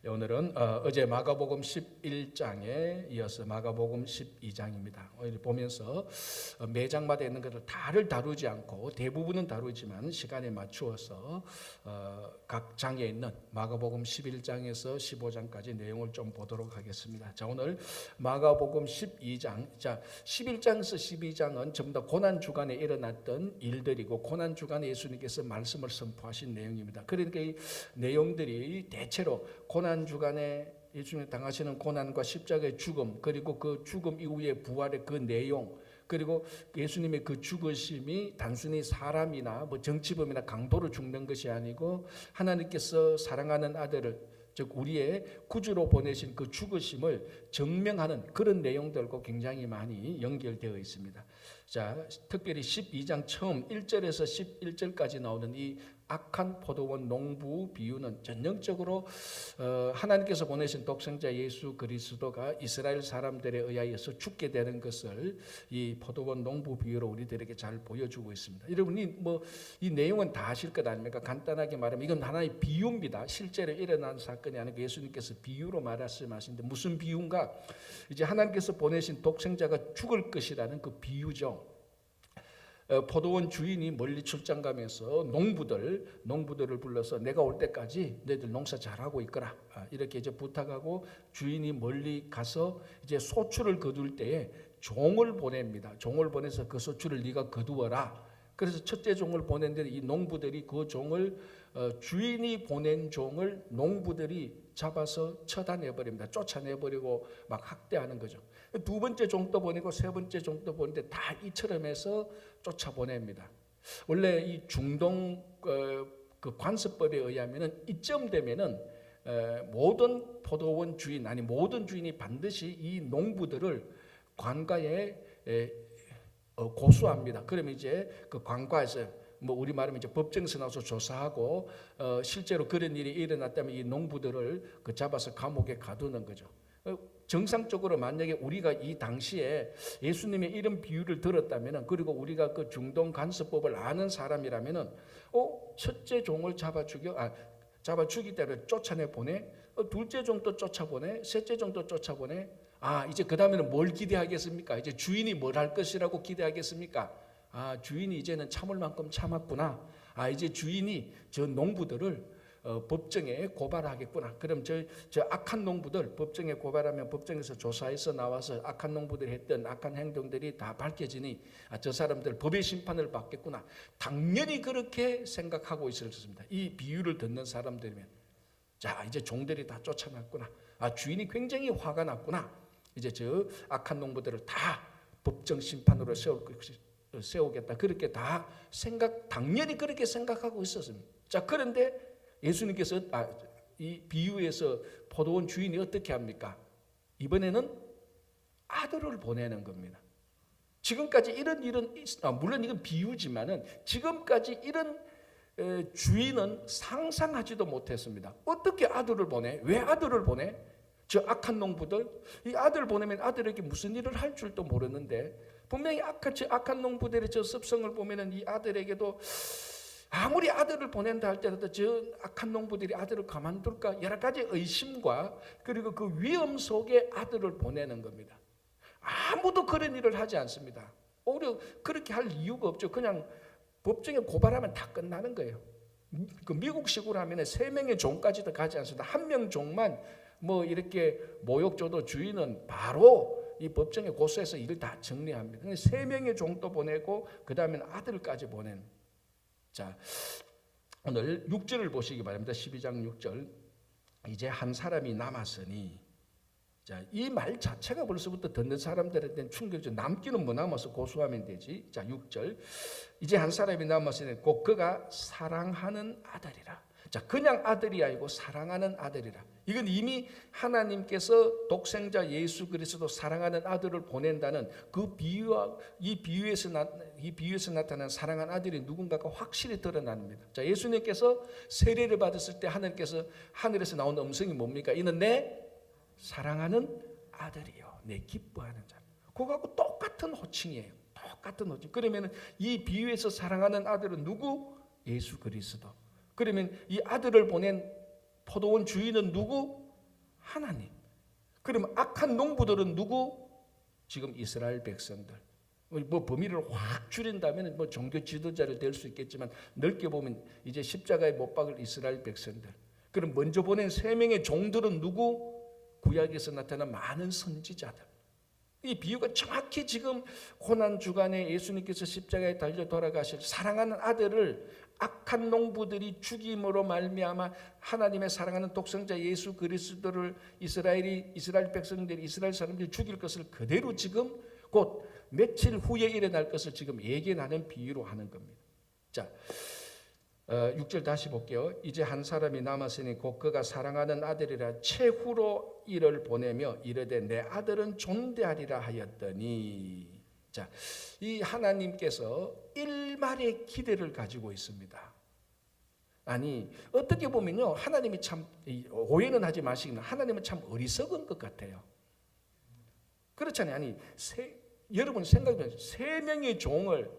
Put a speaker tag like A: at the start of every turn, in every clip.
A: 오늘은 어제 마가복음 11장에 이어서 마가복음 12장입니다. 보면서 매 장마다 있는 것을 다를 다루지 않고 대부분은 다루지만 시간에 맞추어서 각 장에 있는 마가복음 11장에서 15장까지 내용을 좀 보도록 하겠습니다. 자, 오늘 마가복음 12장. 자, 11장에서 12장은 전부 다 고난 주간에 일어났던 일들이고 고난 주간에 예수님께서 말씀을 선포하신 내용입니다. 그러니까 이 내용들이 대체로 고난 주간에 예수님이 당하시는 고난과 십자가의 죽음, 그리고 그 죽음 이후에 부활의 그 내용, 그리고 예수님의 그 죽으심이 단순히 사람이나 뭐 정치범이나 강도로 죽는 것이 아니고 하나님께서 사랑하는 아들을, 즉 우리의 구주로 보내신 그 죽으심을 증명하는 그런 내용들과 굉장히 많이 연결되어 있습니다. 자, 특별히 12장 처음 1절에서 11절까지 나오는 이 악한 포도원 농부 비유는 전형적으로 하나님께서 보내신 독생자 예수 그리스도가 이스라엘 사람들에 의하여서 죽게 되는 것을 이 포도원 농부 비유로 우리들에게 잘 보여주고 있습니다. 여러분이 이 내용은 다 아실 것 아닙니까? 간단하게 말하면 이건 하나의 비유입니다. 실제로 일어난 사건이 아니고 예수님께서 비유로 말씀하시는데 무슨 비유인가? 이제 하나님께서 보내신 독생자가 죽을 것이라는 그 비유죠. 포도원 주인이 멀리 출장 가면서 농부들을 불러서 내가 올 때까지 너희들 농사 잘하고 있거라, 이렇게 이제 부탁하고 주인이 멀리 가서 이제 소출을 거둘 때에 종을 보냅니다. 종을 보내서 그 소출을 네가 거두어라. 그래서 첫째 종을 보냈는데 이 농부들이 그 종을 주인이 보낸 종을 농부들이 잡아서 처단해버립니다. 쫓아내버리고 막 학대하는 거죠. 두 번째 종도 보내고 세 번째 종도 보내는데 다 이처럼 해서 쫓아보냅니다. 원래 이 중동 그 관습법에 의하면은 이쯤 되면은 모든 포도원 주인, 아니 모든 주인이 반드시 이 농부들을 관가에 고소합니다. 그러면 이제 그 관가에서 우리 말하면 이제 법정에서 나와서 조사하고 실제로 그런 일이 일어났다면 이 농부들을 잡아서 감옥에 가두는 거죠. 정상적으로 만약에 우리가 이 당시에 예수님의 이런 비유를 들었다면, 그리고 우리가 그 중동 간섭법을 아는 사람이라면은 첫째 종을 잡아 죽이다가 쫓아내 보내, 둘째 종도 쫓아보내, 셋째 종도 쫓아보내. 이제 그 다음에는 뭘 기대하겠습니까? 이제 주인이 뭘 할 것이라고 기대하겠습니까? 주인이 이제는 참을 만큼 참았구나. 이제 주인이 저 농부들을 법정에 고발하겠구나. 그럼 저 악한 농부들 법정에 고발하면 법정에서 조사해서 나와서 악한 농부들이 했던 악한 행동들이 다 밝혀지니 저 사람들 법의 심판을 받겠구나. 당연히 그렇게 생각하고 있었습니다. 이 비유를 듣는 사람들이면 자, 이제 종들이 다 쫓아났구나. 주인이 굉장히 화가 났구나. 이제 저 악한 농부들을 다 법정 심판으로 세우겠다. 그렇게 다 당연히 그렇게 생각하고 있었습니다. 자, 그런데 예수님께서 이 비유에서 포도원 주인이 어떻게 합니까? 이번에는 아들을 보내는 겁니다. 지금까지 이런 일은 물론 이건 비유지만은 지금까지 이런 주인은 상상하지도 못했습니다. 어떻게 아들을 보내? 왜 아들을 보내? 저 악한 농부들, 이 아들을 보내면 아들에게 무슨 일을 할 줄도 모르는데 분명히 악한 농부들의 저 습성을 보면은 이 아들에게도 아무리 아들을 보낸다 할때라도 저 악한 농부들이 아들을 가만둘까 여러 가지 의심과 그리고 그 위험 속에 아들을 보내는 겁니다. 아무도 그런 일을 하지 않습니다. 오히려 그렇게 할 이유가 없죠. 그냥 법정에 고발하면 다 끝나는 거예요. 그 미국식으로 하면 3명의 종까지도 가지 않습니다. 1명 종만 이렇게 모욕 줘도 주인은 바로 이 법정에 고소해서 일을 다 정리합니다. 근데 3명의 종도 보내고 그 다음에는 아들까지 보내는. 자, 오늘 6절을 보시기 바랍니다. 12장 6절. 이제 한 사람이 남았으니. 자, 이 말 자체가 벌써부터 듣는 사람들한테는 충격이죠. 남기는 뭐 남아서 고소하면 되지. 자, 6절. 이제 한 사람이 남았으니 곧 그가 사랑하는 아들이라. 자, 그냥 아들이 아니고 사랑하는 아들이라. 이건 이미 하나님께서 독생자 예수 그리스도 사랑하는 아들을 보낸다는 그 비유와 이 비유에서 나타난 사랑하는 아들이 누군가가 확실히 드러납니다. 자, 예수님께서 세례를 받았을 때 하늘에서 나온 음성이 뭡니까? 이는 내 사랑하는 아들이요, 내 기뻐하는 자. 그거하고 똑같은 호칭이에요. 똑같은 호칭. 그러면 이 비유에서 사랑하는 아들은 누구? 예수 그리스도. 그러면 이 아들을 보낸 포도원 주인은 누구? 하나님. 그러면 악한 농부들은 누구? 지금 이스라엘 백성들. 뭐 범위를 확 줄인다면 뭐 종교 지도자를 될 수 있겠지만 넓게 보면 이제 십자가에 못 박을 이스라엘 백성들. 그럼 먼저 보낸 세 명의 종들은 누구? 구약에서 나타난 많은 선지자들. 이 비유가 정확히 지금 고난 주간에 예수님께서 십자가에 달려 돌아가실 사랑하는 아들을 악한 농부들이 죽임으로 말미암아 하나님의 사랑하는 독생자 예수 그리스도를 이스라엘 백성들이 이스라엘 사람들이 죽일 것을 그대로 지금 곧 며칠 후에 일어날 것을 지금 예견하는 비유로 하는 겁니다. 자, 6절 다시 볼게요. 이제 한 사람이 남았으니 곧 그가 사랑하는 아들이라 최후로 이를 보내며 이르되 내 아들은 존대하리라 하였더니, 자, 이 하나님께서 일말의 기대를 가지고 있습니다. 아니 어떻게 보면요, 하나님이 참 오해는 하지 마시기는 하나님은 참 어리석은 것 같아요. 그렇잖아요. 아니 여러분 생각해보세요. 세 명의 종을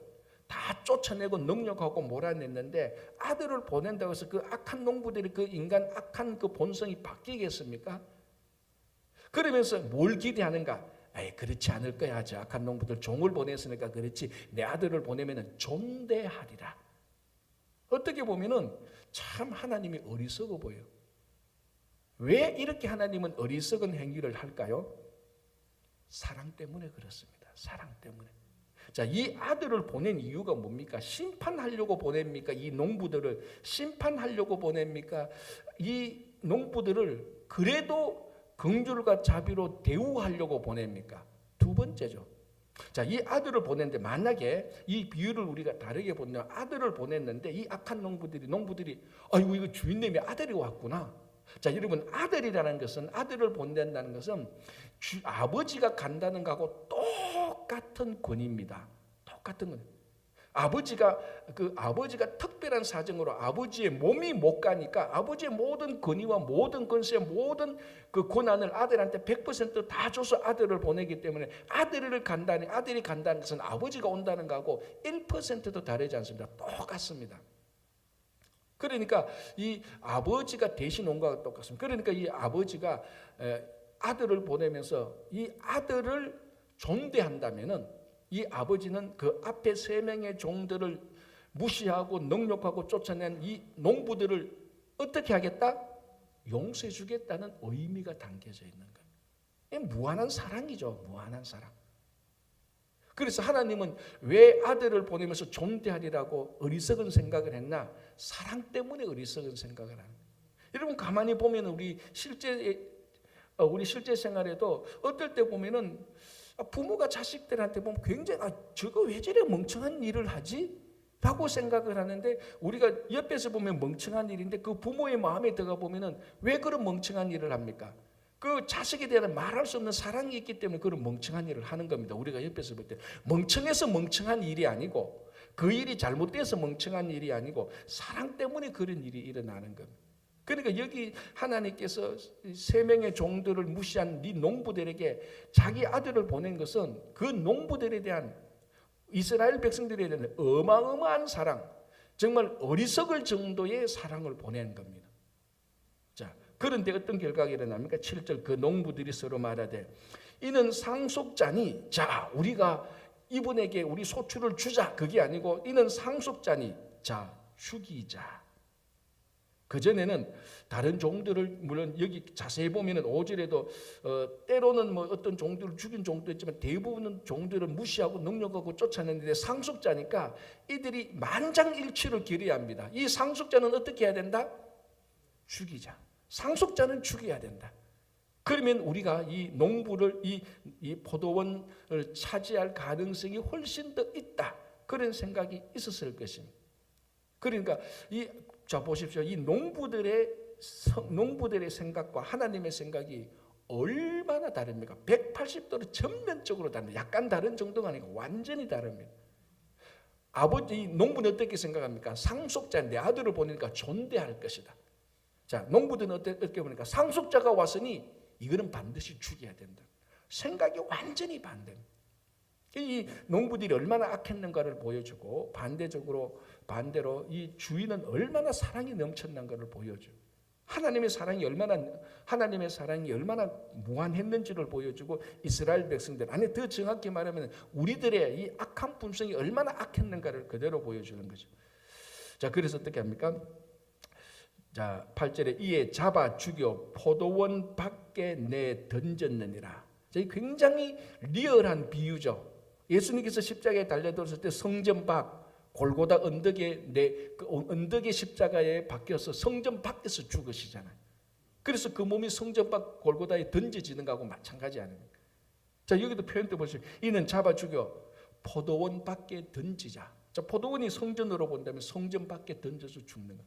A: 다 쫓아내고 능력하고 몰아냈는데 아들을 보낸다고 해서 그 악한 농부들이 그 인간 악한 그 본성이 바뀌겠습니까? 그러면서 뭘 기대하는가? 에이, 그렇지 않을 거야. 저 악한 농부들 종을 보냈으니까 그렇지. 내 아들을 보내면 존대하리라. 어떻게 보면은 참 하나님이 어리석어 보여요. 왜 이렇게 하나님은 어리석은 행위를 할까요? 사랑 때문에 그렇습니다. 사랑 때문에. 자, 이 아들을 보낸 이유가 뭡니까? 심판하려고 보냅니까? 이 농부들을 심판하려고 보냅니까? 이 농부들을 그래도 긍휼과 자비로 대우하려고 보냅니까? 두 번째죠. 자, 이 아들을 보냈는데 만약에 이 비유를 우리가 다르게 보면 아들을 보냈는데 이 악한 농부들이 아이고 이거 주인님의 아들이 왔구나. 자, 여러분 아들이라는 것은 아들을 보낸다는 것은 아버지가 간다는 거하고 똑같은 권위입니다. 똑같은 권. 아버지가 특별한 사정으로 아버지의 몸이 못 가니까 아버지의 모든 권위와 모든 권세 모든 그 권한을 아들한테 100% 다 줘서 아들을 보내기 때문에 아들이 간다는 것은 아버지가 온다는 거하고 1%도 다르지 않습니다. 똑같습니다. 그러니까 이 아버지가 대신 온 거와 똑같습니다. 그러니까 이 아버지가 아들을 보내면서 이 아들을 존대한다면은 이 아버지는 그 앞에 세 명의 종들을 무시하고 능욕하고 쫓아낸 이 농부들을 어떻게 하겠다? 용서해 주겠다는 의미가 담겨져 있는 거예요. 무한한 사랑이죠. 무한한 사랑. 그래서 하나님은 왜 아들을 보내면서 존대하리라고 어리석은 생각을 했나? 사랑 때문에 어리석은 생각을 하는 거예요. 여러분 가만히 보면 우리 실제 생활에도 어떨 때 보면은 부모가 자식들한테 보면 굉장히 저거 왜 저래 멍청한 일을 하지? 라고 생각을 하는데 우리가 옆에서 보면 멍청한 일인데 그 부모의 마음에 들어가 보면은 왜 그런 멍청한 일을 합니까? 그 자식에 대한 말할 수 없는 사랑이 있기 때문에 그런 멍청한 일을 하는 겁니다. 우리가 옆에서 볼 때 멍청해서 멍청한 일이 아니고 그 일이 잘못돼서 멍청한 일이 아니고 사랑 때문에 그런 일이 일어나는 겁니다. 그러니까 여기 하나님께서 세 명의 종들을 무시한 이 농부들에게 자기 아들을 보낸 것은 그 농부들에 대한 이스라엘 백성들에 대한 어마어마한 사랑, 정말 어리석을 정도의 사랑을 보낸 겁니다. 자, 그런데 어떤 결과가 일어납니까? 7절 그 농부들이 서로 말하되 이는 상속자니, 자 우리가 이분에게 우리 소출을 주자, 그게 아니고 이는 상속자니, 자 죽이자. 그전에는 다른 종들을 물론 여기 자세히 보면은 5절에도 때로는 뭐 어떤 종들을 죽인 종도 있지만 대부분은 종들을 무시하고 능력하고 쫓아내는데 상속자니까 이들이 만장일치를 기려야 합니다. 이 상속자는 어떻게 해야 된다? 죽이자. 상속자는 죽여야 된다. 그러면 우리가 이 농부를 이 포도원을 차지할 가능성이 훨씬 더 있다. 그런 생각이 있었을 것입니다. 그러니까 자 보십시오. 이 농부들의 생각과 하나님의 생각이 얼마나 다릅니까? 180도로 전면적으로 다릅니다. 약간 다른 정도가 아니고 완전히 다릅니다. 농부는 어떻게 생각합니까? 상속자 내 아들을 보니까 존대할 것이다. 자, 농부들은 어떻게 보니까 상속자가 왔으니 이거는 반드시 죽여야 된다. 생각이 완전히 반대입니다. 이 농부들이 얼마나 악했는가를 보여주고 반대로 이 주인은 얼마나 사랑이 넘쳤는가를 보여줘요. 하나님의 사랑이 얼마나 무한했는지를 보여주고 이스라엘 백성들, 아니 더 정확히 말하면 우리들의 이 악한 품성이 얼마나 악했는가를 그대로 보여주는 거죠. 자, 그래서 어떻게 합니까? 자, 8절에 이에 잡아 죽여 포도원 밖에 내 던졌느니라. 자, 이 굉장히 리얼한 비유죠. 예수님께서 십자가에 달려들었을 때 성전 밖 골고다 언덕의 십자가에 박혀서 성전 밖에서 죽으시잖아요. 그래서 그 몸이 성전 밖 골고다에 던져지는 것하고 마찬가지 아닙니까? 자, 여기도 표현도 보시죠. 이는 잡아 죽여 포도원 밖에 던지자. 자, 포도원이 성전으로 본다면 성전 밖에 던져서 죽는 것.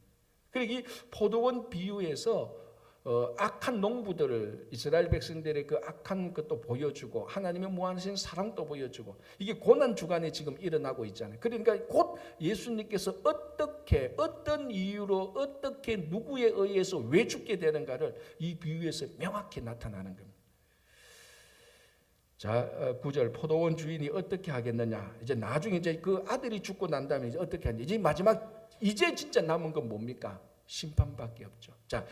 A: 그리고 이 포도원 비유에서 악한 농부들을, 이스라엘 백성들의 그 악한 것도 보여주고 하나님의 무한하신 사랑도 보여주고, 이게 고난 주간에 지금 일어나고 있잖아요. 그러니까 곧 예수님께서 어떻게, 어떤 이유로, 어떻게, 누구에 의해서 왜 죽게 되는가를 이 비유에서 명확히 나타나는 겁니다. 자, 9절 포도원 주인이 어떻게 하겠느냐. 이제 나중에 이제 그 아들이 죽고 난 다음에 이제 어떻게 하냐. 이제 마지막, 이제 진짜 남은 건 뭡니까? 심판밖에 없죠. 자,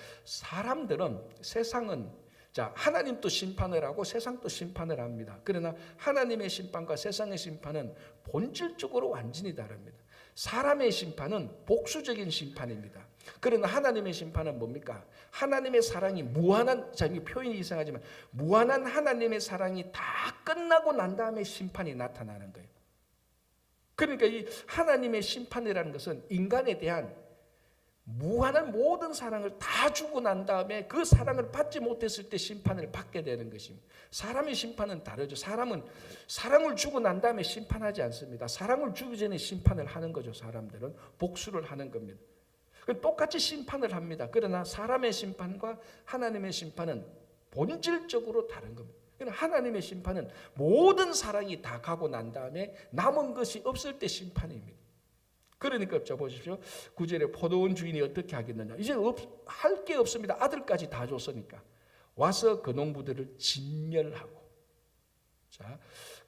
A: 세상은 자, 하나님도 심판을 하고 세상도 심판을 합니다. 그러나 하나님의 심판과 세상의 심판은 본질적으로 완전히 다릅니다. 사람의 심판은 복수적인 심판입니다. 그러나 하나님의 심판은 뭡니까? 하나님의 사랑이 무한한, 자, 이 표현이 이상하지만 무한한 하나님의 사랑이 다 끝나고 난 다음에 심판이 나타나는 거예요. 그러니까 이 하나님의 심판이라는 것은 인간에 대한 무한한 모든 사랑을 다 주고 난 다음에 그 사랑을 받지 못했을 때 심판을 받게 되는 것입니다. 사람의 심판은 다르죠. 사람은 사랑을 주고 난 다음에 심판하지 않습니다. 사랑을 주기 전에 심판을 하는 거죠. 사람들은 복수를 하는 겁니다. 똑같이 심판을 합니다. 그러나 사람의 심판과 하나님의 심판은 본질적으로 다른 겁니다. 하나님의 심판은 모든 사랑이 다 가고 난 다음에 남은 것이 없을 때 심판입니다. 그러니까 자 보십시오. 9절에 포도원 주인이 어떻게 하겠느냐. 이제 할 게 없습니다. 아들까지 다 줬으니까. 와서 그 농부들을 진멸하고. 자,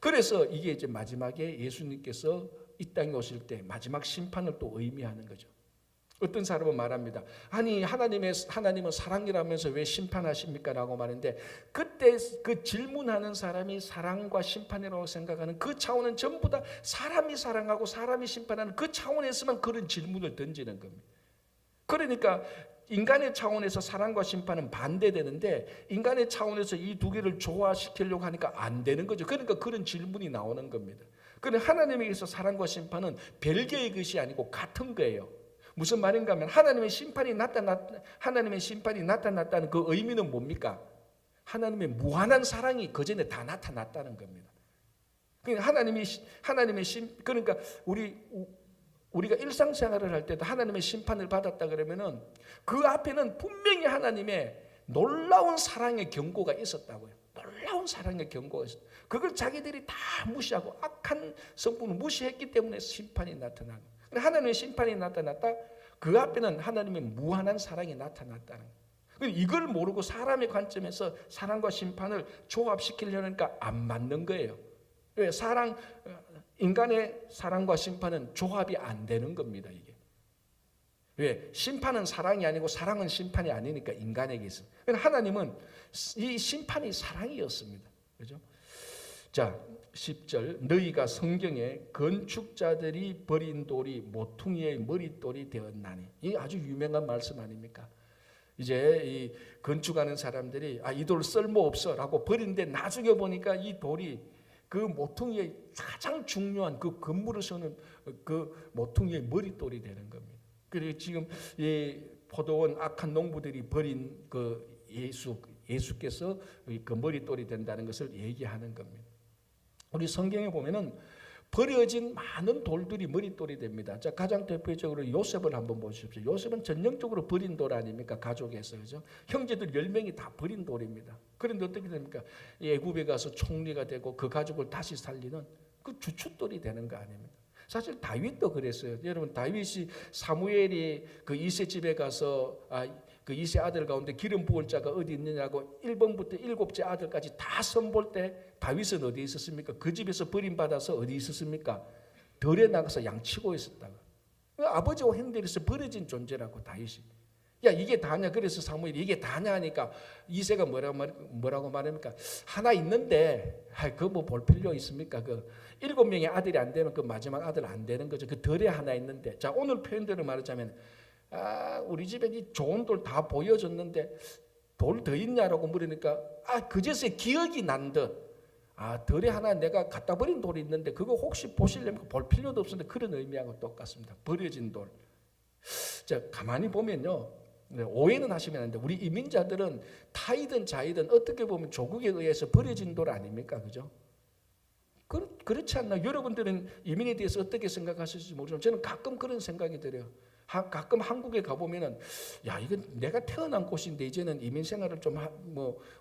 A: 그래서 이게 이제 마지막에 예수님께서 이 땅에 오실 때 마지막 심판을 또 의미하는 거죠. 어떤 사람은 말합니다. 아니 하나님은 사랑이라면서 왜 심판하십니까? 라고 말하는데, 그때 그 질문하는 사람이 사랑과 심판이라고 생각하는 그 차원은 전부 다 사람이 사랑하고 사람이 심판하는 그 차원에서만 그런 질문을 던지는 겁니다. 그러니까 인간의 차원에서 사랑과 심판은 반대되는데 인간의 차원에서 이 두 개를 조화시키려고 하니까 안 되는 거죠. 그러니까 그런 질문이 나오는 겁니다. 그런데 하나님에게서 사랑과 심판은 별개의 것이 아니고 같은 거예요. 무슨 말인가 하면 하나님의 심판이 나타났다는 그 의미는 뭡니까? 하나님의 무한한 사랑이 그 전에 다 나타났다는 겁니다. 그러니까 그러니까 우리가 일상생활을 할 때도 하나님의 심판을 받았다 그러면은 그 앞에는 분명히 하나님의 놀라운 사랑의 경고가 있었다고요. 놀라운 사랑의 경고가 있었다. 그걸 자기들이 다 무시하고 악한 성품을 무시했기 때문에 심판이 나타나는 거예요. 하나님의 심판이 나타났다. 그 앞에는 하나님의 무한한 사랑이 나타났다는 거예요. 이걸 모르고 사람의 관점에서 사랑과 심판을 조합시키려니까 안 맞는 거예요. 왜? 인간의 사랑과 심판은 조합이 안 되는 겁니다. 이게. 왜? 심판은 사랑이 아니고 사랑은 심판이 아니니까 인간에게 있어요. 하나님은 이 심판이 사랑이었습니다. 그죠? 자, 10절 너희가 성경에 건축자들이 버린 돌이 모퉁이의 머릿돌이 되었나니, 이 아주 유명한 말씀 아닙니까? 이제 이 건축하는 사람들이 이 돌 쓸모없어라고 버린데 나중에 보니까 이 돌이 그 모퉁이의 가장 중요한 그 건물을 세우는 그 모퉁이의 머릿돌이 되는 겁니다. 그리고 지금 이 포도원 악한 농부들이 버린 그 예수께서 그 머릿돌이 된다는 것을 얘기하는 겁니다. 우리 성경에 보면은 버려진 많은 돌들이 머릿돌이 됩니다. 자, 가장 대표적으로 요셉을 한번 보십시오. 요셉은 전형적으로 버린 돌 아닙니까? 가족에서. 그죠? 형제들 10명이 다 버린 돌입니다. 그런데 어떻게 됩니까? 애굽에 가서 총리가 되고 그 가족을 다시 살리는 그 주춧돌이 되는 거 아닙니까? 사실 다윗도 그랬어요. 여러분, 다윗이 사무엘이 그 이새 집에 가서 그 이새 아들 가운데 기름 부을 자가 어디 있느냐고 1번부터 7째 아들까지 다 선볼 때 다윗은 어디 있었습니까? 그 집에서 버림받아서 어디 있었습니까? 들에 나가서 양치고 있었다고. 아버지와 형들에서 버려진 존재라고 다윗이. 야 이게 다냐? 그래서 사무엘이 이게 다냐 하니까 이새가 뭐라고 말합니까? 하나 있는데 그거 뭐 볼 필요 있습니까? 그 7명의 아들이 안 되면 그 마지막 아들 안 되는 거죠. 그 덜에 하나 있는데. 자 오늘 표현대로 말하자면 우리 집에 이 좋은 돌 다 보여줬는데 돌 더 있냐라고 물으니까 그제서야 기억이 난 듯. 덜에 하나 내가 갖다 버린 돌이 있는데 그거 혹시 보시려면 볼 필요도 없는데 그런 의미하고 똑같습니다. 버려진 돌. 자 가만히 보면요. 오해는 하시면 안 돼요. 우리 이민자들은 타이든 자이든 어떻게 보면 조국에 의해서 버려진 돌 아닙니까? 그죠? 그렇지 않나? 여러분들은 이민에 대해서 어떻게 생각하실지 모르지만 저는 가끔 그런 생각이 들어요. 가끔 한국에 가보면은 이건 내가 태어난 곳인데 이제는 이민 생활을 좀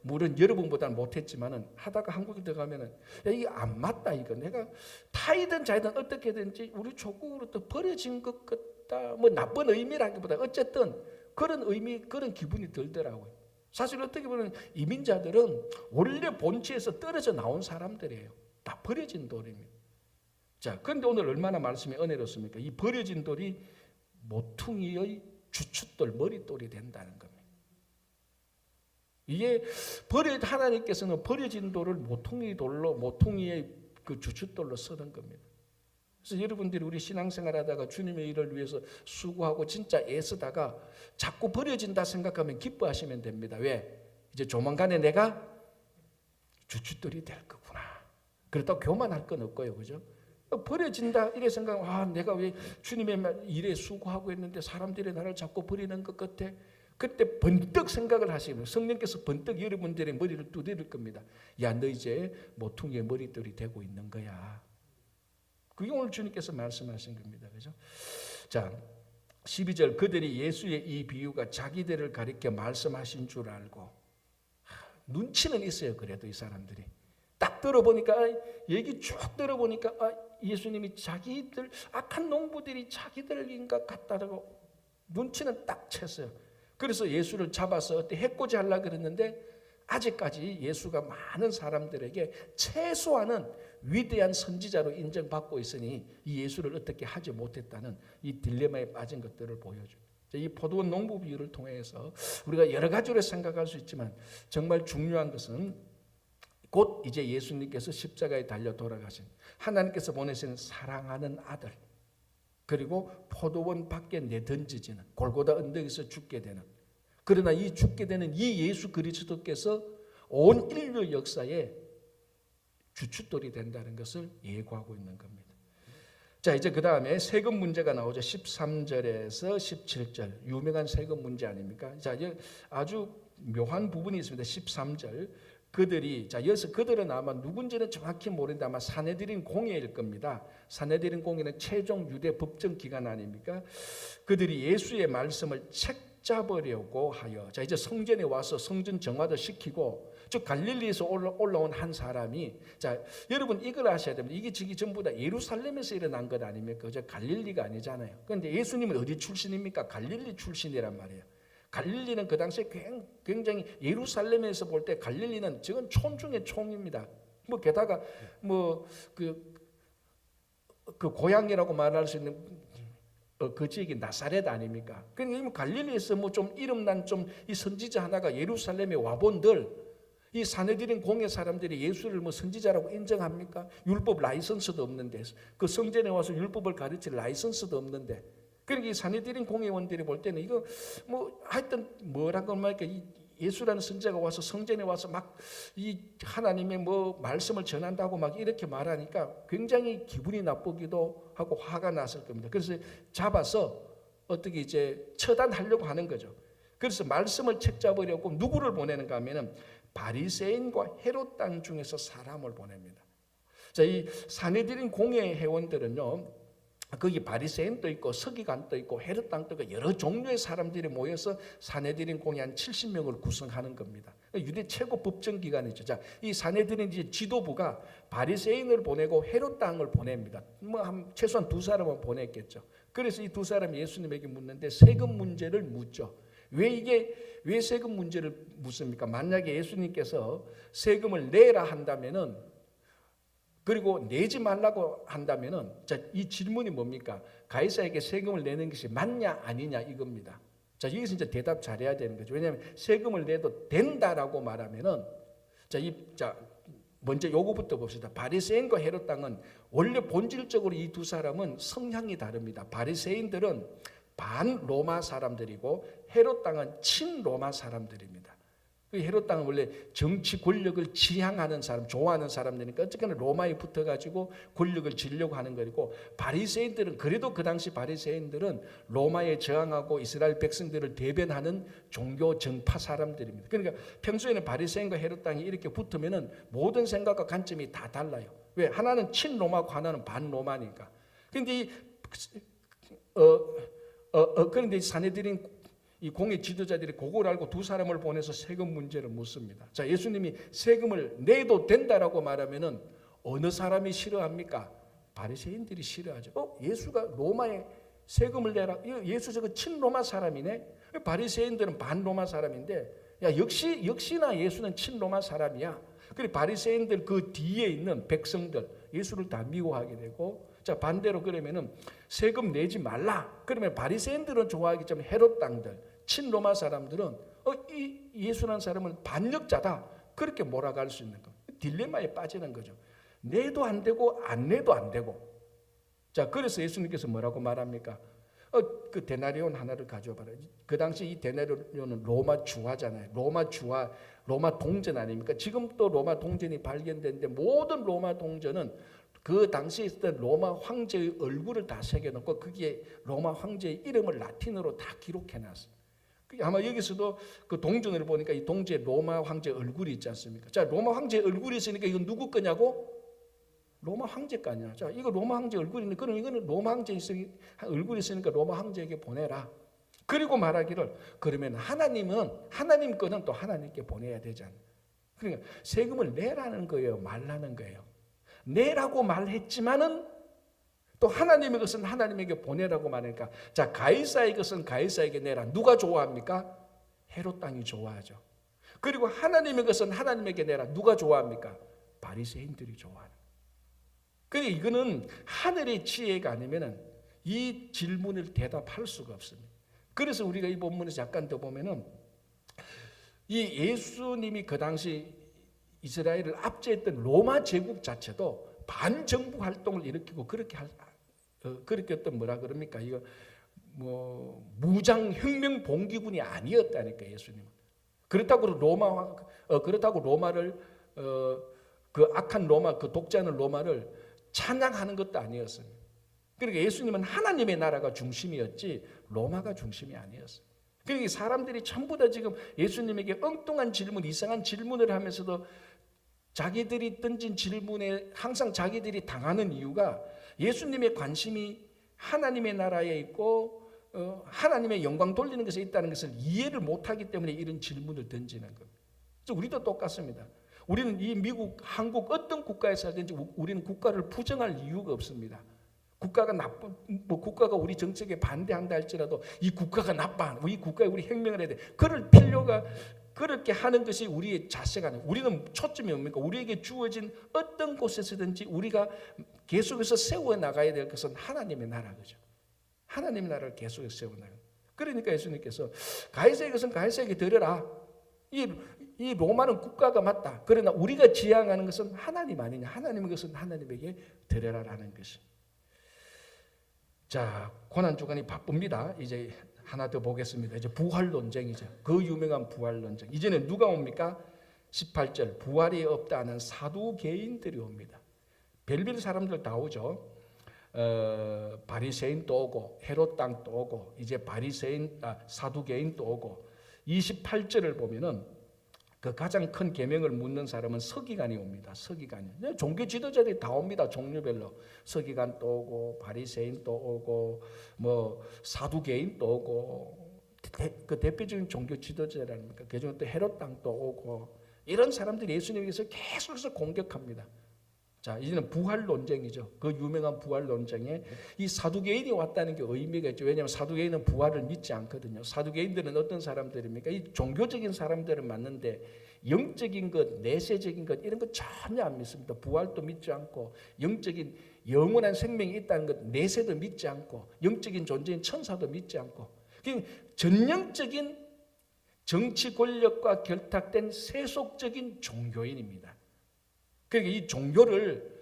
A: 물론 여러분보다는 못했지만은 하다가 한국에 들어가면은 이게 안 맞다 이거 내가 타이든 자이든 어떻게든지 우리 조국으로부터 버려진 것 같다 뭐 나쁜 의미라기보다 어쨌든 그런 의미 그런 기분이 들더라고요. 사실 어떻게 보면 이민자들은 원래 본체에서 떨어져 나온 사람들이에요. 다 버려진 돌입니다. 자, 그런데 오늘 얼마나 말씀이 은혜롭습니까? 이 버려진 돌이 모퉁이의 주춧돌 머릿돌이 된다는 겁니다. 이게 하나님께서는 버려진 돌을 모퉁이의 그 주춧돌로 쓰는 겁니다. 그래서 여러분들이 우리 신앙생활하다가 주님의 일을 위해서 수고하고 진짜 애쓰다가 자꾸 버려진다 생각하면 기뻐하시면 됩니다. 왜? 이제 조만간에 내가 주춧돌이 될 거구나. 그렇다고 교만할 건 없고요, 그죠? 버려진다 이래 생각하면 내가 왜 주님의 일에 수고하고 있는데 사람들이 나를 자꾸 버리는 것 같아. 그때 번뜩 생각을 하시면 성령께서 번뜩 여러분들의 머리를 두드릴 겁니다. 야, 너 이제 모퉁이의 머릿돌이 되고 있는 거야. 그게 오늘 주님께서 말씀하신 겁니다. 그죠? 자, 12절 그들이 예수의 이 비유가 자기들을 가리켜 말씀하신 줄 알고 눈치는 있어요. 그래도 이 사람들이 딱 들어보니까 얘기 쭉 들어보니까 예수님이 자기들 악한 농부들이 자기들인가 같다라고 눈치는 딱 챘어요. 그래서 예수를 잡아서 어떻게 해코지 하려고 그랬는데 아직까지 예수가 많은 사람들에게 최소한은 위대한 선지자로 인정받고 있으니 이 예수를 어떻게 하지 못했다는 이 딜레마에 빠진 것들을 보여줘요. 이 포도원 농부 비유를 통해서 우리가 여러 가지로 생각할 수 있지만 정말 중요한 것은 곧 이제 예수님께서 십자가에 달려 돌아가신 하나님께서 보내신 사랑하는 아들 그리고 포도원 밖에 내던지지는 골고다 언덕에서 죽게 되는 그러나 이 죽게 되는 이 예수 그리스도께서 온 인류 역사에 주춧돌이 된다는 것을 예고하고 있는 겁니다. 자 이제 그 다음에 세금 문제가 나오죠. 13절에서 17절 유명한 세금 문제 아닙니까? 자 아주 묘한 부분이 있습니다. 13절 여기서 그들은 아마 누군지는 정확히 모르는데 아마 사내들인 공예일 겁니다. 사내들인 공예는 최종 유대 법정 기간 아닙니까? 그들이 예수의 말씀을 책잡으려고 하여 자 이제 성전에 와서 성전 정화도 시키고 즉 갈릴리에서 올라온 한 사람이 자 여러분 이걸 아셔야 됩니다. 이게 전부 다 예루살렘에서 일어난 것 아닙니까? 그저 갈릴리가 아니잖아요. 그런데 예수님은 어디 출신입니까? 갈릴리 출신이란 말이에요. 갈릴리는 그 당시에 굉장히 예루살렘에서 볼 때 갈릴리는 지금 촌 중에 촌입니다. 게다가 그 고향이라고 말할 수 있는 그 지역이 나사렛 아닙니까? 그러니까 갈릴리에서 좀 이름난 이 선지자 하나가 예루살렘에 와본들 이 사내들인 공예 사람들이 예수를 선지자라고 인정합니까? 율법 라이선스도 없는데 그 성전에 와서 율법을 가르칠 라이선스도 없는데 그러니까 이 사내들인 공예원들이 볼 때는 이거 하여튼 뭐라고 말할까 이 예수라는 선지자가 와서 성전에 와서 막 이 하나님의 말씀을 전한다고 막 이렇게 말하니까 굉장히 기분이 나쁘기도 하고 화가 났을 겁니다. 그래서 잡아서 어떻게 이제 처단하려고 하는 거죠. 그래서 말씀을 책잡으려고 누구를 보내는가 하면은 바리새인과 헤롯 땅 중에서 사람을 보냅니다. 자, 이 사내들인 공예 회원들은요. 거기 바리새인도 있고 서기관도 있고 헤롯 땅도 있고 여러 종류의 사람들이 모여서 사내들인 공예 한 70명을 구성하는 겁니다. 유대 최고 법정 기관이죠. 자, 이 사내들인 지도부가 바리새인을 보내고 헤롯 땅을 보냅니다. 최소한 두 사람은 보냈겠죠. 그래서 이 두 사람이 예수님에게 묻는데 세금 문제를 묻죠. 왜 세금 문제를 묻습니까? 만약에 예수님께서 세금을 내라 한다면은 그리고 내지 말라고 한다면은 자, 이 질문이 뭡니까? 가이사에게 세금을 내는 것이 맞냐 아니냐 이겁니다. 자, 여기서 이제 대답 잘해야 되는 거죠. 왜냐하면 세금을 내도 된다라고 말하면은 먼저 요거부터 봅시다. 바리새인과 헤롯 당은 원래 본질적으로 이 두 사람은 성향이 다릅니다. 바리새인들은 반 로마 사람들이고 헤롯 당은 친 로마 사람들입니다. 헤롯 당은 원래 정치 권력을 지향하는 사람, 좋아하는 사람들이니까 어쨌거나 로마에 붙어가지고 권력을 지려고 하는 거고, 바리새인들은 그래도 그 당시 바리새인들은 로마에 저항하고 이스라엘 백성들을 대변하는 종교 정파 사람들입니다. 그러니까 평소에는 바리새인과 헤롯 당이 이렇게 붙으면은 모든 생각과 관점이 다 달라요. 왜? 하나는 친로마고 하나는 반로마니까. 그런데 그런데 이 사내들인 이 공의 지도자들이 그걸 알고 두 사람을 보내서 세금 문제를 묻습니다. 자, 예수님이 세금을 내도 된다라고 말하면은 어느 사람이 싫어합니까? 바리새인들이 싫어하죠. 예수가 로마에 세금을 내라. 예수 저거 친로마 사람이네. 바리새인들은 반로마 사람인데, 야, 역시나 예수는 친로마 사람이야. 그리고 바리새인들 그 뒤에 있는 백성들 예수를 다 미워하게 되고, 자, 반대로 그러면은 세금 내지 말라. 그러면 바리새인들은 좋아하겠지만 헤롯 당들, 친로마 사람들은 이 예수라는 사람은 반역자다. 그렇게 몰아갈 수 있는 거. 딜레마에 빠지는 거죠. 내도 안 되고 안 내도 안 되고. 자, 그래서 예수님께서 뭐라고 말합니까? 그 데나리온 하나를 가져와봐라. 그 당시 이 데나리온은 로마 주화잖아요. 로마 동전 아닙니까? 지금 또 로마 동전이 발견됐는데 모든 로마 동전은 그 당시에 있었던 로마 황제의 얼굴을 다 새겨놓고 거기에 로마 황제의 이름을 라틴어로 다 기록해놨어요. 아마 여기서도 그 동전을 보니까 이 동지에 로마 황제 얼굴이 있지 않습니까? 자, 로마 황제 얼굴이 있으니까 이건 누구 거냐고? 로마 황제 거 아니야. 자, 이거 로마 황제 얼굴인데, 그럼 이거는 로마 황제 얼굴이 있으니까 로마 황제에게 보내라. 그리고 말하기를, 그러면 하나님 거는 또 하나님께 보내야 되잖아. 그러니까 세금을 내라는 거예요, 말라는 거예요. 내라고 말했지만은 또 하나님의 것은 하나님에게 보내라고 말하니까, 자, 가이사의 것은 가이사에게 내라. 누가 좋아합니까? 헤롯 당이 좋아하죠. 그리고 하나님의 것은 하나님에게 내라. 누가 좋아합니까? 바리새인들이 좋아하는. 그러니까 이거는 하늘의 지혜가 아니면은 이 질문을 대답할 수가 없습니다. 그래서 우리가 이 본문에서 잠깐 더 보면은 이 예수님이 그 당시 이스라엘을 압제했던 로마 제국 자체도 반정부 활동을 일으키고 그렇게 어떤 뭐라 그럽니까? 이거 뭐 무장 혁명 봉기군이 아니었다니까 예수님은. 그렇다고 로마를 그 악한 로마, 그 독재하는 로마를 찬양하는 것도 아니었습니다. 그러니까 예수님은 하나님의 나라가 중심이었지 로마가 중심이 아니었어요. 그러니까 사람들이 전부 다 지금 예수님에게 엉뚱한 질문, 이상한 질문을 하면서도 자기들이 던진 질문에 항상 자기들이 당하는 이유가 예수님의 관심이 하나님의 나라에 있고 하나님의 영광 돌리는 것에 있다는 것을 이해를 못하기 때문에 이런 질문을 던지는 겁니다. 우리도 똑같습니다. 우리는 이 미국, 한국 어떤 국가에 살든지 우리는 국가를 부정할 이유가 없습니다. 국가가 국가가 우리 정책에 반대한다 할지라도 이 국가가 나빠, 이 국가에 우리 혁명을 해야 돼. 그럴 필요가 그렇게 하는 것이 우리의 자세가 아니에요. 우리는 초점이 뭡니까? 우리에게 주어진 어떤 곳에서든지 우리가 계속해서 세워나가야 될 것은 하나님의 나라죠. 하나님의 나라를 계속해서 세워나가요. 그러니까 예수님께서 가이사의 것은 가이사에게 드려라. 이 로마는 국가가 맞다. 그러나 우리가 지향하는 것은 하나님 아니냐. 하나님의 것은 하나님에게 드려라라는 것입니다. 자, 고난주간이 바쁩니다. 이제 하나 더 보겠습니다. 이제 부활 논쟁이죠. 그 유명한 부활 논쟁. 이제는 누가 옵니까? 18절 부활이 없다는 사두개인들이 옵니다. 별별 사람들 다 오죠. 바리새인 또 오고 헤롯 당 또 오고 이제 사두개인 또 오고 28절을 보면은 그 가장 큰 계명을 묻는 사람은 서기관이 옵니다. 서기관이. 종교 지도자들이 다 옵니다. 종류별로. 서기관 또 오고 바리새인 또 오고 뭐 사두개인 또 오고 그 대표적인 종교 지도자라니까. 그중에 또 헤롯 당 또 오고 이런 사람들이 예수님께서 계속해서 공격합니다. 자, 이제는 부활 논쟁이죠. 그 유명한 부활 논쟁에 이 사두개인이 왔다는 게 의미가 있죠. 왜냐하면 사두개인은 부활을 믿지 않거든요. 사두개인들은 어떤 사람들입니까? 이 종교적인 사람들은 맞는데 영적인 것, 내세적인 것 이런 거 전혀 안 믿습니다. 부활도 믿지 않고 영적인 영원한 생명이 있다는 것, 내세도 믿지 않고 영적인 존재인 천사도 믿지 않고 전형적인 정치 권력과 결탁된 세속적인 종교인입니다. 그러니까 이 종교를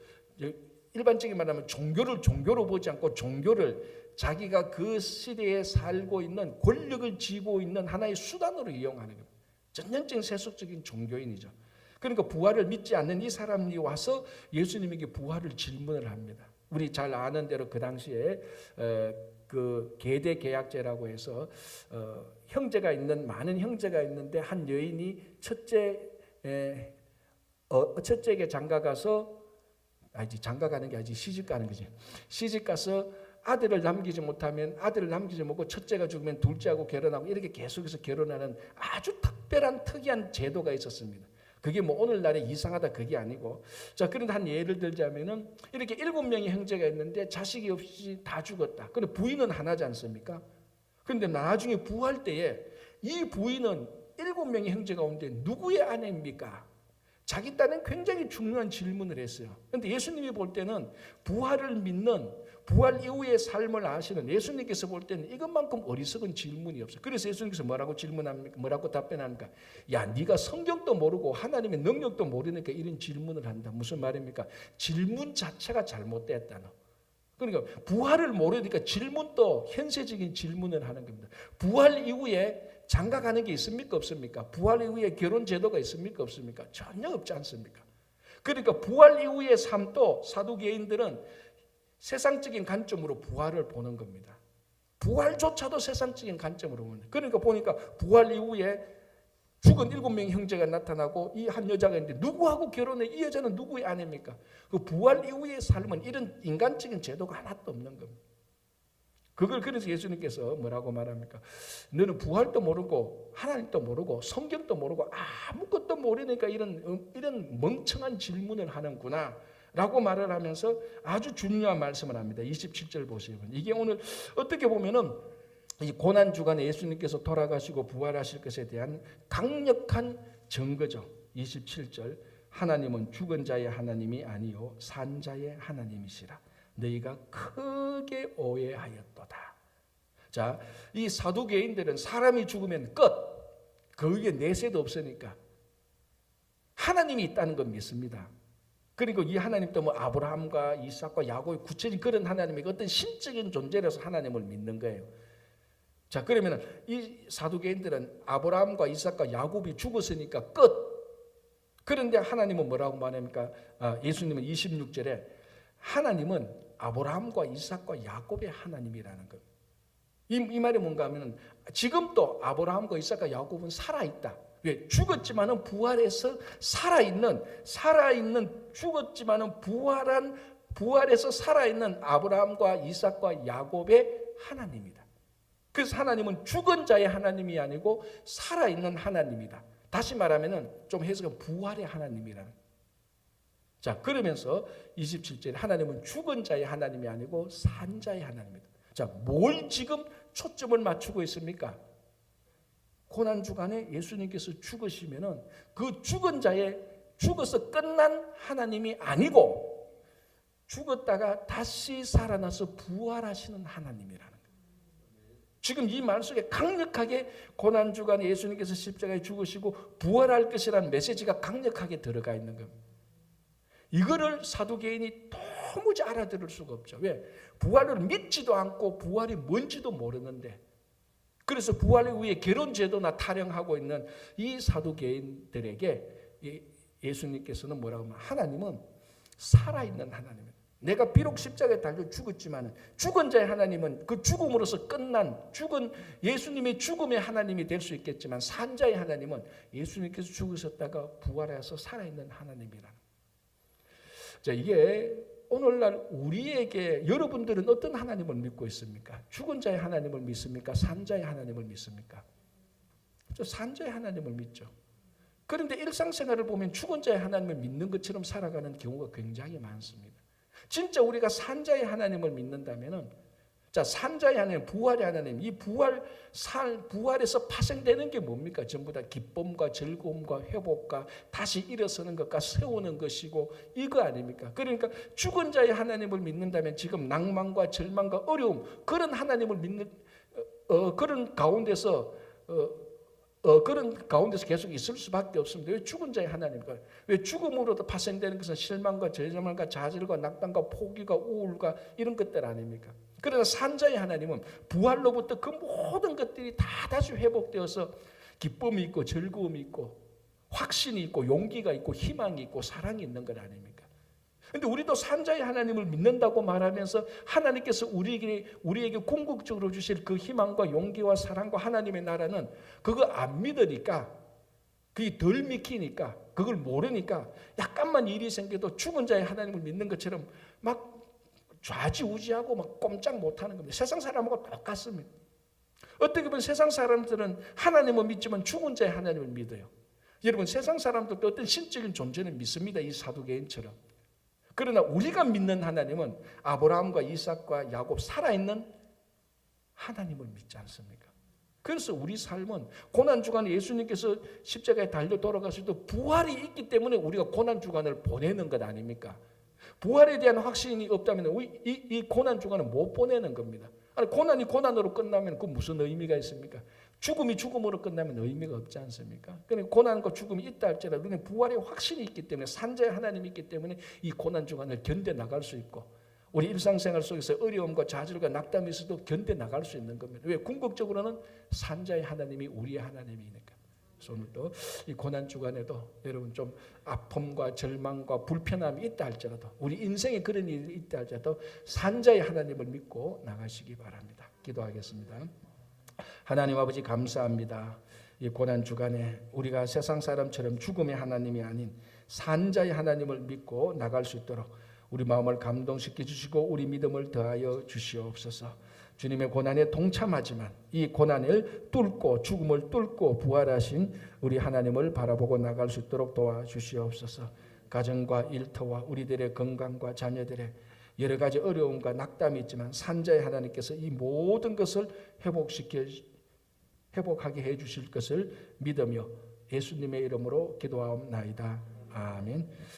A: 일반적인 말하면 종교를 종교로 보지 않고 종교를 자기가 그 시대에 살고 있는 권력을 쥐고 있는 하나의 수단으로 이용하는 겁니다. 전형적인 세속적인 종교인이죠. 그러니까 부활을 믿지 않는 이 사람이 와서 예수님에게 부활을 질문을 합니다. 우리 잘 아는 대로 그 당시에 그 계대 계약제라고 해서 형제가 있는 많은 형제가 있는데 한 여인이 첫째에게 장가가서 장가 가는 게 아니지 시집 가는 거지. 시집 가서 아들을 남기지 못하면 아들을 남기지 못하고 첫째가 죽으면 둘째하고 결혼하고 이렇게 계속해서 결혼하는 아주 특별한 특이한 제도가 있었습니다. 그게 뭐 오늘날에 이상하다 그게 아니고, 자 그런데 한 예를 들자면은 이렇게 7명의 형제가 있는데 자식이 없이 다 죽었다. 그런데 부인은 하나지 않습니까? 그런데 나중에 부활 때에 이 부인은 7명의 형제 가운데 누구의 아내입니까? 자기 딴엔 굉장히 중요한 질문을 했어요. 그런데 예수님이 볼 때는 부활을 믿는 부활 이후의 삶을 아시는 예수님께서 볼 때는 이것만큼 어리석은 질문이 없어요. 그래서 예수님께서 뭐라고 질문합니까? 뭐라고 답변합니까? 야, 네가 성경도 모르고 하나님의 능력도 모르니까 이런 질문을 한다. 무슨 말입니까? 질문 자체가 잘못됐다. 그러니까 부활을 모르니까 질문도 현세적인 질문을 하는 겁니다. 부활 이후에 장가 가는 게 있습니까? 없습니까? 부활 이후에 결혼 제도가 있습니까? 없습니까? 전혀 없지 않습니까? 그러니까 부활 이후의 삶도 사두개인들은 세상적인 관점으로 부활을 보는 겁니다. 부활조차도 세상적인 관점으로 보는 거예요. 그러니까 보니까 부활 이후에 죽은 7명의 형제가 나타나고 이 한 여자가 있는데 누구하고 결혼해? 이 여자는 누구의 아내입니까? 그 부활 이후의 삶은 이런 인간적인 제도가 하나도 없는 겁니다. 그걸 그래서 예수님께서 뭐라고 말합니까? 너는 부활도 모르고 하나님도 모르고 성경도 모르고 아무것도 모르니까 이런 멍청한 질문을 하는구나 라고 말을 하면서 아주 중요한 말씀을 합니다. 27절 보시면 이게 오늘 어떻게 보면은 이 고난주간에 예수님께서 돌아가시고 부활하실 것에 대한 강력한 증거죠. 27절 하나님은 죽은 자의 하나님이 아니요 산 자의 하나님이시라. 너희가 크게 오해하였도다. 자, 이 사두개인들은 사람이 죽으면 끝. 그 위에 내세도 없으니까 하나님이 있다는 건 믿습니다. 그리고 이 하나님도 뭐 아브라함과 이삭과 야곱의 구체적인 그런 하나님이 어떤 신적인 존재라서 하나님을 믿는 거예요. 자, 그러면 이 사두개인들은 아브라함과 이삭과 야곱이 죽었으니까 끝. 그런데 하나님은 뭐라고 말합니까? 예수님은 26절에 하나님은 아브라함과 이삭과 야곱의 하나님이라는 것. 이 말이 뭔가 하면 지금도 아브라함과 이삭과 야곱은 살아있다. 왜? 죽었지만은 부활해서 살아있는 죽었지만은 부활해서 살아있는 아브라함과 이삭과 야곱의 하나님이다. 그래서 하나님은 죽은 자의 하나님이 아니고 살아있는 하나님이다. 다시 말하면은 좀 해석은 부활의 하나님이라는. 자, 그러면서 27절에 하나님은 죽은 자의 하나님이 아니고 산 자의 하나님이다. 자, 뭘 지금 초점을 맞추고 있습니까? 고난주간에 예수님께서 죽으시면은 그 죽은 자의 죽어서 끝난 하나님이 아니고 죽었다가 다시 살아나서 부활하시는 하나님이라는 거예요. 지금 이 말 속에 강력하게 고난주간에 예수님께서 십자가에 죽으시고 부활할 것이라는 메시지가 강력하게 들어가 있는 겁니다. 이거를 사두개인이 도무지 알아들을 수가 없죠. 왜? 부활을 믿지도 않고 부활이 뭔지도 모르는데, 그래서 부활 이후에 결혼 제도나 타령하고 있는 이 사두개인들에게 예수님께서는 뭐라고 하면 하나님은 살아있는 하나님입니다. 내가 비록 십자가에 달려 죽었지만 죽은 자의 하나님은 그 죽음으로서 끝난 죽은 예수님의 죽음의 하나님이 될 수 있겠지만 산 자의 하나님은 예수님께서 죽으셨다가 부활해서 살아있는 하나님이라는. 자, 이게 오늘날 우리에게 여러분들은 어떤 하나님을 믿고 있습니까? 죽은 자의 하나님을 믿습니까? 산 자의 하나님을 믿습니까? 산 자의 하나님을 믿죠. 그런데 일상생활을 보면 죽은 자의 하나님을 믿는 것처럼 살아가는 경우가 굉장히 많습니다. 진짜 우리가 산 자의 하나님을 믿는다면은, 자, 산 자의 하나님, 부활의 하나님, 이 부활에서 파생되는 게 뭡니까? 전부 다 기쁨과 즐거움과 회복과 다시 일어서는 것과 세우는 것이고 이거 아닙니까? 그러니까 죽은 자의 하나님을 믿는다면 지금 낭만과 절망과 어려움, 그런 하나님을 믿는 그런 가운데서 계속 있을 수밖에 없습니다. 왜 죽은 자의 하나님일까? 왜 죽음으로도 파생되는 것은 실망과 절망과 좌절과 낙담과 포기가 우울과 이런 것들 아닙니까? 그러나 산자의 하나님은 부활로부터 그 모든 것들이 다 다시 회복되어서 기쁨이 있고 즐거움이 있고 확신이 있고 용기가 있고 희망이 있고 사랑이 있는 것 아닙니까? 그런데 우리도 산자의 하나님을 믿는다고 말하면서 하나님께서 우리에게 궁극적으로 주실 그 희망과 용기와 사랑과 하나님의 나라는 그거 안 믿으니까, 그게 덜 믿기니까, 그걸 모르니까 약간만 일이 생겨도 죽은 자의 하나님을 믿는 것처럼 막 좌지우지하고 막 꼼짝 못하는 겁니다. 세상 사람하고 똑같습니다. 어떻게 보면 세상 사람들은 하나님을 믿지만 죽은 자의 하나님을 믿어요. 여러분, 세상 사람들도 어떤 신적인 존재는 믿습니다. 이 사두개인처럼. 그러나 우리가 믿는 하나님은 아브라함과 이삭과 야곱 살아있는 하나님을 믿지 않습니까? 그래서 우리 삶은 고난주간에 예수님께서 십자가에 달려 돌아가실 때 부활이 있기 때문에 우리가 고난주간을 보내는 것 아닙니까? 부활에 대한 확신이 없다면 이 고난주간은 못 보내는 겁니다. 아니, 고난이 고난으로 끝나면 그 무슨 의미가 있습니까? 죽음이 죽음으로 끝나면 의미가 없지 않습니까? 그러니까 고난과 죽음이 있다 할지라도 우리는 부활의 확신이 있기 때문에, 산자의 하나님이 있기 때문에 이 고난주간을 견뎌나갈 수 있고, 우리 일상생활 속에서 어려움과 좌절과 낙담이 있어도 견뎌나갈 수 있는 겁니다. 왜? 궁극적으로는 산자의 하나님이 우리의 하나님이니까. 그래서 오늘도 이 고난주간에도 여러분 좀 아픔과 절망과 불편함이 있다 할지라도, 우리 인생에 그런 일이 있다 할지라도 산자의 하나님을 믿고 나가시기 바랍니다. 기도하겠습니다. 하나님 아버지, 감사합니다. 이 고난주간에 우리가 세상 사람처럼 죽음의 하나님이 아닌 산자의 하나님을 믿고 나갈 수 있도록 우리 마음을 감동시켜 주시고 우리 믿음을 더하여 주시옵소서. 주님의 고난에 동참하지만 이 고난을 뚫고 죽음을 뚫고 부활하신 우리 하나님을 바라보고 나갈 수 있도록 도와주시옵소서. 가정과 일터와 우리들의 건강과 자녀들의 여러 가지 어려움과 낙담이 있지만 산자의 하나님께서 이 모든 것을 회복하게 해주실 것을 믿으며 예수님의 이름으로 기도하옵나이다. 아멘.